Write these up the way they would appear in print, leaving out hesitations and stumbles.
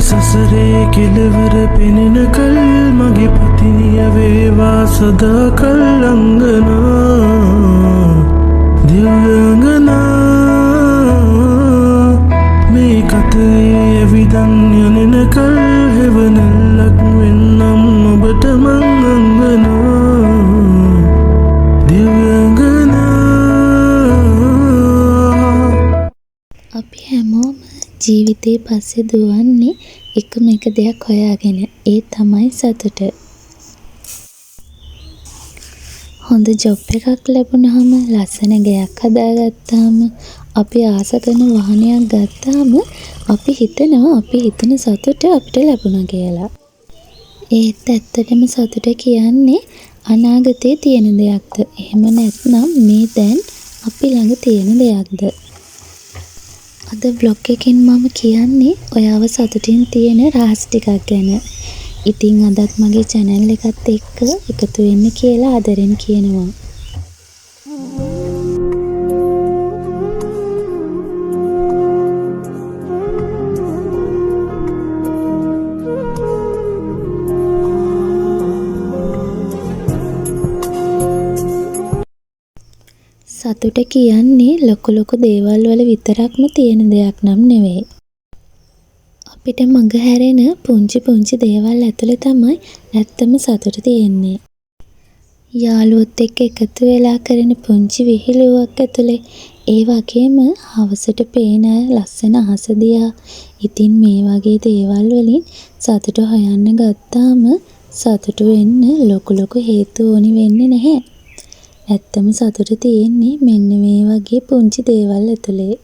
සසරේ කෙලවර පෙනෙන කල් මගේ පතිනිය වේවා සදා කල් අංගනා දිව්‍යංගනා මේ කතරේ ඇවිදන් යනෙන කල් හෙවනල්ලක් වෙන්නම් ඔබට මං අංගනා දිව්‍යංගනා. අපි හැමෝම ජීවිතේ පස්සේ දුවන්නේ එකම එක දෙයක් හොයාගෙන. ඒ තමයි සතුට. හොඳ ජොබ් එකක් ලැබුණාම, ලස්සන ගෙයක් හදාගත්තාම, අපි ආස කරන වාහනයක් ගත්තාම අපි හිතනවා අපි හිතන සතුට අපිට ලැබුණා කියලා. ඒත් ඇත්තටම සතුට කියන්නේ අනාගතේ තියෙන දෙයක්ද? එහෙම නැත්නම් මේ දැන් අපි ළඟ තියෙන දෙයක්ද? අද බ්ලොග් එකෙන් මම කියන්නේ ඔයාව සතුටින් තියෙන රහස් ටිකක් ගැන. ඉතින් අදත් මගේ channel එකත් එක්ක එකතු වෙන්න කියලා ආදරෙන් කියනවා. සතුට කියන්නේ ලොකු ලොකු දේවල් වල විතරක්ම තියෙන දෙයක් නම් නෙවෙයි. අපිට මඟ හැරෙන පුංචි පුංචි දේවල් ඇතුලේ තමයි නැත්තම සතුට තියෙන්නේ. යාළුවොත් එක්ක එකතු වෙලා කරන පුංචි විහිළුවක් ඇතුලේ, ඒ වගේම හවසට පේන ලස්සන අහස දිහා. ඉතින් මේ වගේ දේවල් වලින් සතුට හොයන්න ගත්තාම සතුට වෙන්න ලොකු ලොකු හේතු ඕනි වෙන්නේ නැහැ. ඇත්තම සතුට තියෙන්නේ මෙන්න මේ වගේ පුංචි දේවල් ඇතුලේ.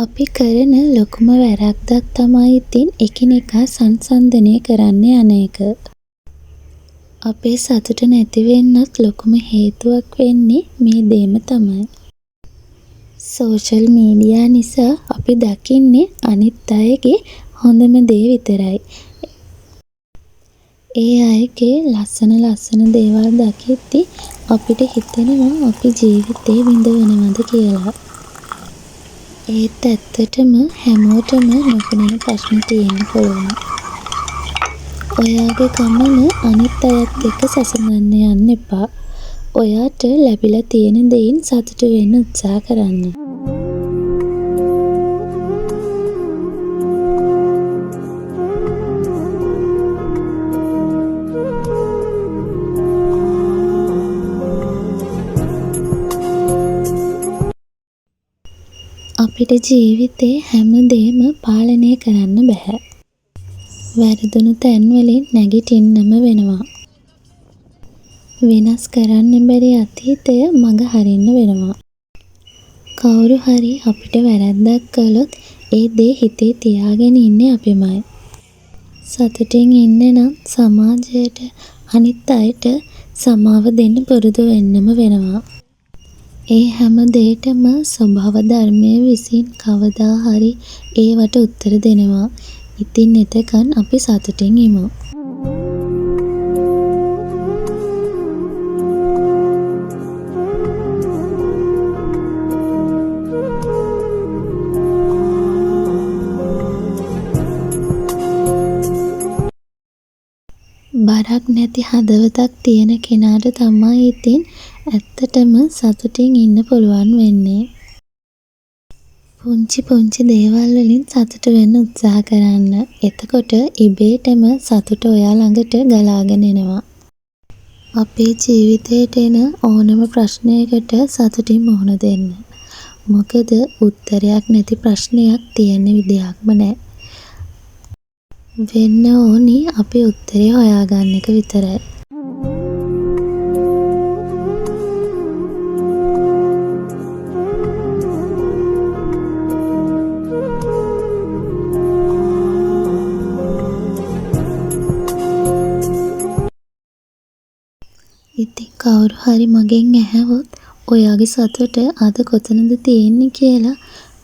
අපි කරන ලොකුම වැරද්දක් තමයි ඉතින් එකිනෙකා සංසන්දනය කරන්න යන එක. අපේ සතුට නැති වෙන්නත් ලොකුම හේතුවක් වෙන්නේ මේ දේම තමයි. සෝෂල් මීඩියා නිසා අපි දකින්නේ අනිත් අයගේ හොඳම දේ විතරයි. ඒ අයගේ ලස්සන ලස්සන දේවල් දකිද්දි අපිට හිතෙනවා අපි ජීවිතේ විඳවනවද කියලා. ඒත් ඇත්තටම හැමෝටම නොපෙනෙන ප්‍රශ්න තියෙන්න පුළුවන්. ඔයාගේ ගමන අනිත් අයත් එක්ක සසඳන්න යන්න එපා. ඔයාට ලැබිලා තියෙන දෙයින් සතුටු වෙන්න උත්සාහ කරන්න. අපිට ජීවිතේ හැමදේම පාලනය කරන්න බෑ. වැරදුණු තැන්වලින් නැගිටින්නම වෙනවා. වෙනස් කරන්න බැරි අතීතය මඟ හරින්න වෙනවා. කවුරු හරි අපිට වැරද්දක් කළොත් ඒ දේ හිතේ තියාගෙන ඉන්නේ අපිමයි. සතුටින් ඉන්න නම් සමාජයට අනිත් අයට සමාව දෙන්න පුරුදු වෙන්නම වෙනවා. ඒ හැම දෙයකම ස්වභාව ධර්මයේ විසින් කවදා හරි ඒවට උත්තර දෙනවා. ඉතින් එතකන් අපි සතුටින් ඉමු. බරක් නැති හදවතක් තියෙන කෙනාට තමයි ඉතින් ඇත්තටම සතුටින් ඉන්න පුළුවන් වෙන්නේ. පුංචි පුංචි දේවල් වලින් සතුට වෙන්න උත්සාහ කරන්න. එතකොට ඉබේටම සතුට ඔයා ළඟට ගලාගෙන එනවා. අපේ ජීවිතේට එන ඕනම ප්‍රශ්නයකට සතුටින් මුහුණ දෙන්න. මොකද උත්තරයක් නැති ප්‍රශ්නයක් තියෙන විදිහක්ම නැහැ. වෙන්න ඕනි අපි උත්තරේ හොයාගන්න එක විතරයි. ඉතින් කවුරු හරි මගෙන් ඇහුවොත් ඔයාගේ සතුට අද කොතනද තියෙන්නේ කියලා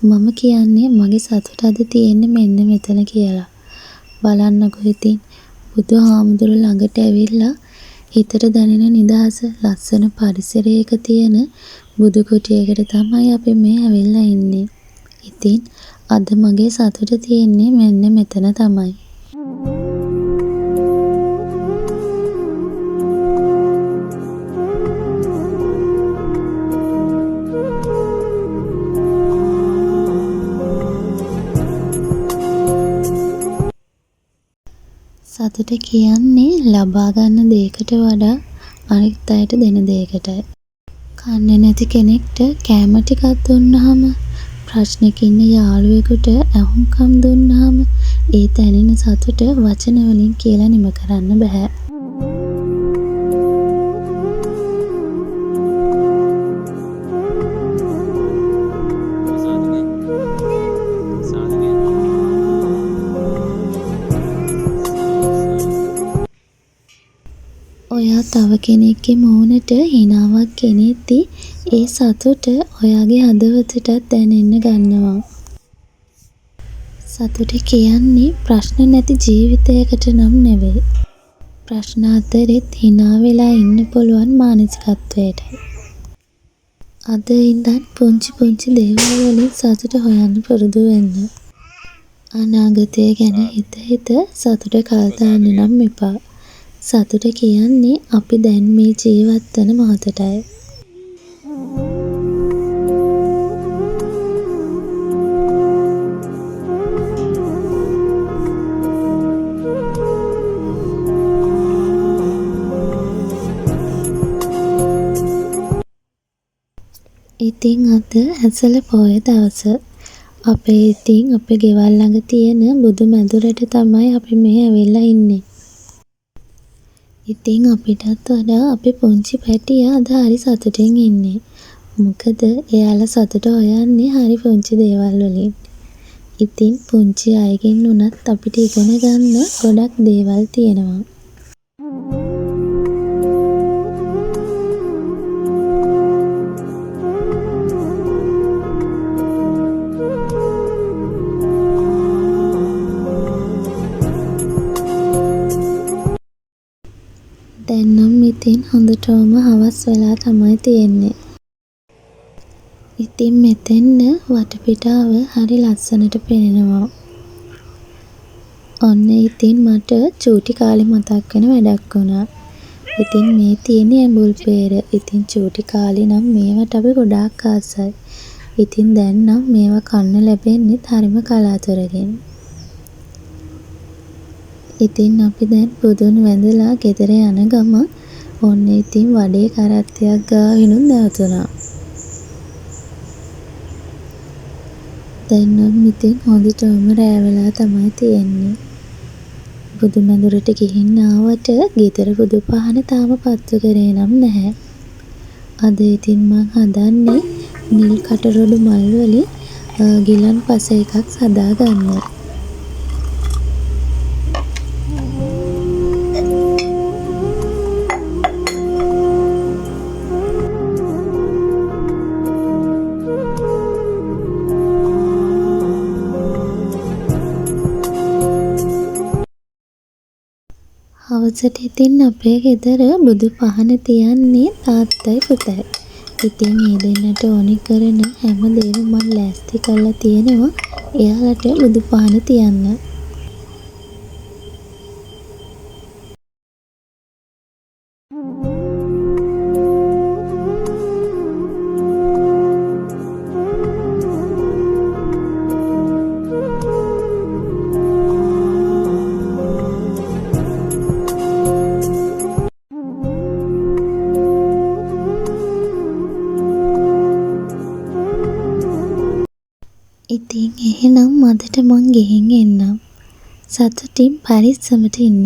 මම කියන්නේ මගේ සතුට අද තියෙන්නේ මෙන්න මෙතන කියලා. බලන්නකෝ ඉතින් බුදුහාමුදුරු ළඟට ඇවිල්ලා හිතට දැනෙන නිදහස ලස්සන පරිසරයක තියෙන බුදු කුටියකට තමයි අපි මේ ඇවිල්ලා ඉන්නේ. ඉතින් අද මගේ සතුට තියෙන්නේ මෙන්න මෙතන තමයි. සතුට කියන්නේ ලබා ගන්න දෙයකට වඩා අනිත් අයට දෙන දෙයකටයි. කන්නේ නැති කෙනෙක්ට කෑම ටිකක් දුන්නාම, ප්‍රශ්නෙක ඉන්න යාළුවෙකුට ඇහුම්කම් දුන්නාම ඒ දැනෙන සතුට වචන වලින් කියලා නිම කරන්න බෑ. ඔයා තව කෙනෙක්ගේ මූණට හිනාවක් ගෙනෙද්දි ඒ සතුට ඔයාගේ හදවතටත් දැනෙන්න ගන්නවා. සතුට කියන්නේ ප්‍රශ්න නැති ජීවිතයකට නම් නෙවෙයි. ප්‍රශ්න අතරෙත් hina වෙලා ඉන්න පුළුවන් මානසිකත්වයටයි. අද ඉඳන් පුංචි පුංචි දේවල් වලින් සතුට හොයන්න පුරුදු වෙන්න. අනාගතය ගැන හිත සතුට කල් දාන්න නම් එපා. සතුට කියන්නේ අපි දැන් මේ ජීවත් වන මොහොතටයි. ඉතින් අද ඇසළ පොය දවස. අපේ ඉතින් අපේ ගෙවල් ළඟ තියෙන බුදු මැදුරට තමයි අපි මේ ඇවිල්ලා ඉන්නේ. ඉතින් අපිටත් වඩා අපේ පුංචි පැටියා අද හරි සතුටින් ඉන්නේ. මොකද එයාලා සතුට හොයන්නේ හරි පුංචි දේවල් වලින්. ඉතින් පුංචි අයගෙන් උනත් අපිට ඉගෙන ගන්න ගොඩක් දේවල් තියෙනවා. දැන් නම් ඉතින් හොඳටම හවස් වෙලා තමයි තියෙන්නේ. ඉතින් මෙතෙන්න වටපිටාව හරි ලස්සනට පේනවා. ඔන්න ඉතින් මට චූටි කාලේ මතක් වෙන වැඩක් වුණා. ඉතින් මේ තියෙන ඇඹුල් peer. ඉතින් චූටි කාලේ නම් මේවට අපි ගොඩාක් ආසයි. ඉතින් දැන් නම් මේවා කන්න ලැබෙන්නේ හරිම කලාතුරකින්. ඉතින් අපි දැන් බුදුන් වැඳලා ගෙදර යන ගම ඔන්න ඉතින් වඩේ කරත්තයක් ගාවිනුත් නැවතුණා. දැන් නම් ඉතින් හොඳටම රෑ වෙලා තමයි තියෙන්නේ. බුදු මැදුරට ගිහින් ආවට ගෙදර බුදු පහන තාම පත්තු කරේ නම් නැහැ. අද ඉතින් මං හදන්නේ නිල් කටරොඩු මල් වලින් ගිලන් පස එකක් සදා ගන්න. හවසට ඉතින් අපේ ගෙදර බුදු පහන තියන්නේ තාත්තයි පුතයි. ඉතින් මේ දෙන්නට ඕනි කරන හැම දේම මම ලෑස්ති කරලා තියෙනවා එයාලට බුදු පහන තියන්න. ඉතින් එහෙනම් අදට මං ගෙහින් එන්නම්. සතුටින් පරිස්සමට ඉන්න.